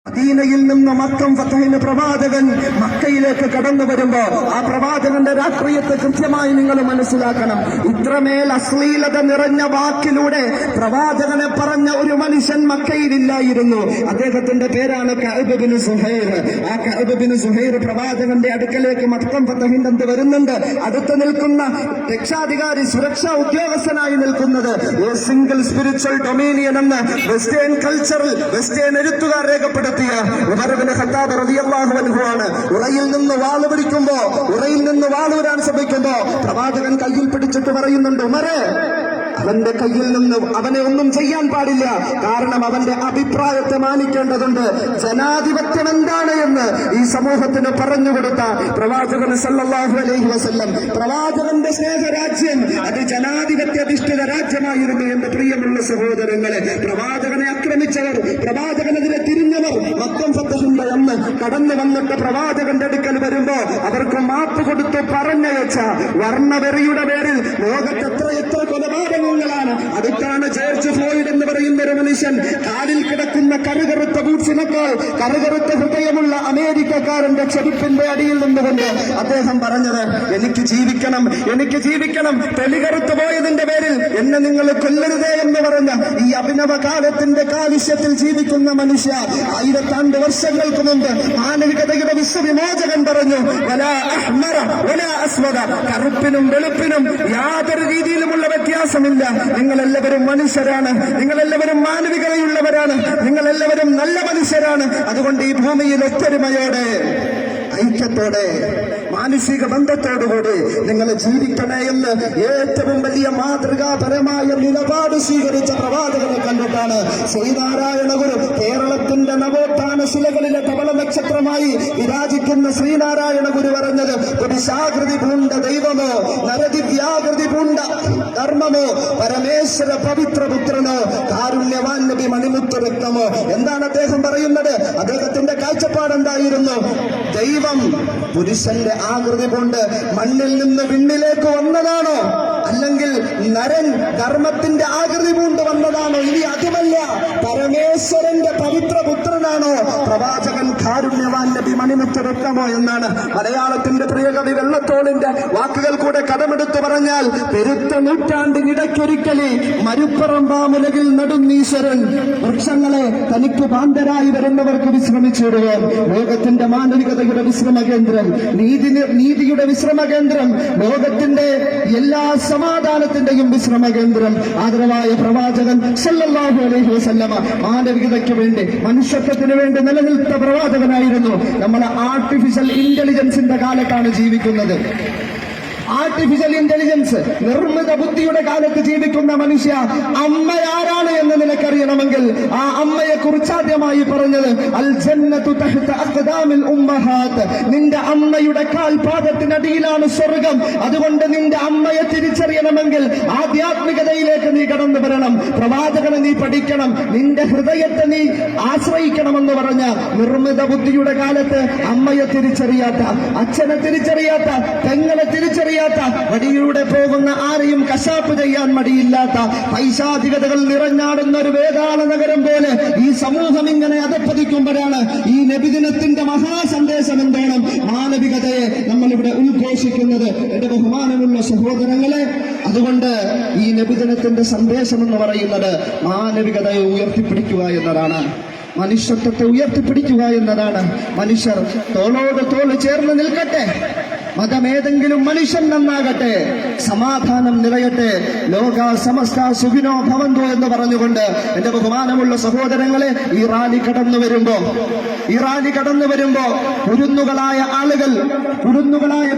മദീനയിൽ നിന്ന് മക്കം ഫതഹിന് പ്രവാചകൻ മക്കയിലേക്ക് കടന്നു വരുമ്പോ ആ പ്രവാചകന്റെ രാഷ്ട്രീയത്തെ കൃത്യമായി നിങ്ങൾ മനസ്സിലാക്കണം. ഇത്രമേൽ അശ്ലീലത നിറഞ്ഞ വാക്കിലൂടെ പ്രവാചകനെ പറഞ്ഞ ഒരു മനുഷ്യൻ മക്കയിലില്ലായിരുന്നു. അദ്ദേഹത്തിന്റെ പേരാണ് കഅബ് ബിൻ സുഹൈർ. ആ കഅബ് ബിൻ സുഹൈർ പ്രവാചകന്റെ അടുക്കലേക്ക് മക്കം ഫതഹിന്റെ അന്ന് വരുന്നുണ്ട്. അടുത്ത് നിൽക്കുന്ന രക്ഷാധികാരി, സുരക്ഷാ ഉദ്യോഗസ്ഥനായി നിൽക്കുന്നത് സിംഗിൾ സ്പിരിച്വൽ ഡൊമീനിയൻ എന്ന് വെസ്റ്റേൺ കൾച്ചറിൽ വെസ്റ്റേൺ എഴുത്തുകാർ രേഖപ്പെടുത്തി ഉമർ ഇബ്നു ഖത്താബ് റളിയല്ലാഹു അൻഹു ആണ്. ഉറയിൽ നിന്ന് വാള് പിടിക്കുമ്പോ, ഉറയിൽ നിന്ന് വാള് വരാൻ ശ്രമിക്കുമ്പോ പ്രവാചകൻ കയ്യിൽ പിടിച്ചിട്ട് പറയുന്നുണ്ട്, ഉമറേ, അവന്റെ കയ്യിൽ നിന്ന് അവനെ ഒന്നും ചെയ്യാൻ പാടില്ല. കാരണം അവന്റെ അഭിപ്രായത്തെ മാനിക്കേണ്ടതുണ്ട്. ജനാധിപത്യം എന്താണ് എന്ന് ഈ സമൂഹത്തിന് പറഞ്ഞുകൊടുത്ത പ്രവാചകൻ സല്ലല്ലാഹു അലൈഹി വസല്ലം, പ്രവാചകന്റെ സ്നേഹരാജ്യം അത് ജനാധിപത്യ അധിഷ്ഠിത രാജ്യമായിരുന്നു. എന്റെ പ്രിയമുള്ള സഹോദരങ്ങളെ, പ്രവാചകനെ ആക്രമിച്ചവർ, പ്രവാചകനെതിരെ തിരിഞ്ഞവർ മക്കം ഫതഹിന്റെ അന്ന് കടന്നു വന്നിട്ട് പ്രവാചകന്റെ അടുക്കൽ വരുമ്പോ അവർക്ക് മാപ്പ് കൊടുത്തു പറഞ്ഞയച്ച വർണ്ണവെറിയുടെ പേരിൽ ലോകത്ത് എത്ര കൊലപാതകങ്ങളാണ്. അടുത്താണ് ജോർജ് ഫ്ലോയിഡ് എന്ന് പറയുന്ന ഒരു മനുഷ്യൻ കാലിൽ കിടക്കുന്ന കറുകറുത്ത ബൂട്ട്സിനേക്കാൾ കറുകറുത്ത ഹൃദയമുള്ള അമേരിക്കക്കാരന്റെ ചെരുപ്പിന്റെ അടിയിൽ നിന്നുകൊണ്ട് അദ്ദേഹം പറഞ്ഞത്, എനിക്ക് ജീവിക്കണം, എനിക്ക് ജീവിക്കണം, തെളികറുത്തു പോയതിന്റെ പേരിൽ എന്നെ നിങ്ങൾ കൊല്ലരുതേ എന്ന് പറഞ്ഞ ഈ അഭിനവ കാലത്തിന്റെ കാലുഷ്യത്തിൽ ജീവിക്കുന്ന മനുഷ്യ 1000 വർഷങ്ങൾക്ക് മുമ്പ് മാനവികതയുടെ വിശ്വവിമോചകൻ പറഞ്ഞു, വലാ അഹ്മറ വലാ അസ്വദ, കറുപ്പിനും വെളുപ്പിനും യാതൊരു രീതിയിലുമുള്ള വ്യത്യാസമില്ല. നിങ്ങളെല്ലാവരും മനുഷ്യരാണ്, നിങ്ങളെല്ലാവരും മാനവികതയുള്ളവരാണ്, നിങ്ങളെല്ലാവരും നല്ല മനുഷ്യരാണ്. അതുകൊണ്ട് ഈ ഭൂമിയിൽ ഒത്തൊരുമയോടെ, ഐക്യത്തോടെ, മാനസിക ബന്ധത്തോടുകൂടി നിങ്ങൾ ജീവിക്കണേ എന്ന് ഏറ്റവും വലിയ മാതൃകാപരമായ നിലപാട് സ്വീകരിച്ച പ്രവാചകനെ കണ്ടിട്ടാണ് ശ്രീനാരായണ ഗുരു കേരളത്തിന്റെ നവോത്ഥാന ശിലകളിലെ കവള നക്ഷത്രമായി വിരാജിക്കുന്ന ശ്രീനാരായണ ഗുരു പറഞ്ഞത്, പുരുഷാകൃതി പൂണ്ട ദൈവമോ നരദിവ്യാകൃതി പൂണ്ട ധർമ്മമോ പരമേശ്വര പവിത്രപുത്രനോ കാരുണ്യവാൻ നബി മണിമുത്ത് രക്തമോ. എന്താണ് അദ്ദേഹം പറയുന്നത്? അദ്ദേഹത്തിന്റെ കാഴ്ചപ്പാട് എന്തായിരുന്നു? ദൈവം പുരുഷന്റെ ആകൃതി കൊണ്ട് മണ്ണിൽ നിന്ന് വിണ്ണിലേക്ക് വന്നതാണോ, അല്ലെങ്കിൽ നരൻ ധർമ്മത്തിന്റെ ആകൃതി കൊണ്ട് വന്നതാണോ? ഇനി അതുമല്ല, പരമേശ്വരന്റെ പവിത്രപുത്രനാണോ പ്രവാചകൻ കാരുണ്യവാൻ നബി മണിമുത്ത് രക്തമോ എന്നാണ് മലയാളത്തിന്റെ പ്രിയകവി വെള്ളത്തോളിന്റെ വാക്കുകൾ കൂടെ കടമെടുത്തു പറഞ്ഞാൽ, പെരുത്ത നൂറ്റാണ്ടിനിടയ്ക്കൊരിക്കലേ മരുപ്പറമ്പാമുലകിൽ നടുന്നീശ്വരൻ വൃക്ഷങ്ങളെ തനിക്ക് പാന്തരായി വരുന്നവർക്ക് വിശ്രമിച്ചിടുവാൻ, ലോകത്തിന്റെ മാനവികതയുടെ വിശ്രമ കേന്ദ്രം, നീതിയുടെ വിശ്രമ കേന്ദ്രം, ലോകത്തിന്റെ എല്ലാ സമാധാനത്തിന്റെയും വിശ്രമ കേന്ദ്രം ആദരവായ പ്രവാചകൻ സല്ലല്ലാഹു അലൈഹി വസല്ലമ മാനവികതയ്ക്ക് വേണ്ടി, മനുഷ്യത്വത്തിന് വേണ്ടി നിലനിൽത്ത പ്രവാചകനായിരുന്നു. നമ്മൾ ആർട്ടിഫിഷ്യൽ ഇന്റലിജൻസിന്റെ കാലത്താണ് ജീവിക്കുന്നത്. ആർട്ടിഫിഷ്യൽ ഇന്റലിജൻസ്, നിർമ്മിത ബുദ്ധിയുടെ കാലത്ത് ജീവിക്കുന്ന മനുഷ്യ, അമ്മയാരാണ് എന്ന് നിനക്കറിയണമെങ്കിൽ ആ അമ്മയെ കുറിച്ച് ആദ്യമായി പറഞ്ഞത് അൽ ജന്നത്തു തഹ്ത അഖ്ദാമിൽ ഉമ്മഹാത്ത്, നിന്റെ അമ്മയുടെ കാൽപാദത്തിനടിയിലാണ് സ്വർഗം. അതുകൊണ്ട് നിന്റെ അമ്മയെ തിരിച്ചറിയണമെങ്കിൽ ആധ്യാത്മികതയിലേക്ക് നീ കടന്നു വരണം, പ്രവാചകനെ നീ പഠിക്കണം, നിന്റെ ഹൃദയത്തെ നീ ആശ്രയിക്കണമെന്ന് പറഞ്ഞ നിർമ്മിത ബുദ്ധിയുടെ കാലത്ത് അമ്മയെ തിരിച്ചറിയാത്ത, അച്ഛനെ തിരിച്ചറിയാത്ത, പെങ്ങളെ തിരിച്ചറിയാത്ത, വടിയിലൂടെ പോകുന്ന ആരെയും കശാപ്പ് ചെയ്യാൻ മടിയില്ലാത്ത, പൈശാചികതകൾ നിറഞ്ഞാടുന്ന ഒരു വേദാള നഗരം പോലെ ഈ സമൂഹം ഇങ്ങനെ അധപ്പതിക്കുമ്പോഴാണ് ഈ നബിദിനത്തിന്റെ മഹാസന്ദേശം എന്തോണം മാനവികതയെ നമ്മളിവിടെ ഉദ്ഘോഷിക്കുന്നത്. എന്റെ ബഹുമാനമുള്ള സഹോദരങ്ങളെ, അതുകൊണ്ട് ഈ നബിദിനത്തിന്റെ സന്ദേശം എന്ന് പറയുന്നത് മാനവികതയെ ഉയർത്തിപ്പിടിക്കുക എന്നതാണ്, മനുഷ്യത്വത്തെ ഉയർത്തിപ്പിടിക്കുക എന്നതാണ്. മനുഷ്യർ തോളോട് തോൾ ചേർന്ന് നിൽക്കട്ടെ, മതമേതെങ്കിലും മനുഷ്യൻ നന്നാകട്ടെ, സമാധാനം നിലയട്ടെ, ലോക സമസ്ത സുഖിനോ ഭവന്തു എന്ന് പറഞ്ഞുകൊണ്ട് എന്റെ ബഹുമാനമുള്ള സഹോദരങ്ങളെ, ഈ റാലി കടന്നു വരുമ്പോ കുരുന്നുകളായ ആളുകൾ, കുരുന്നുകളായ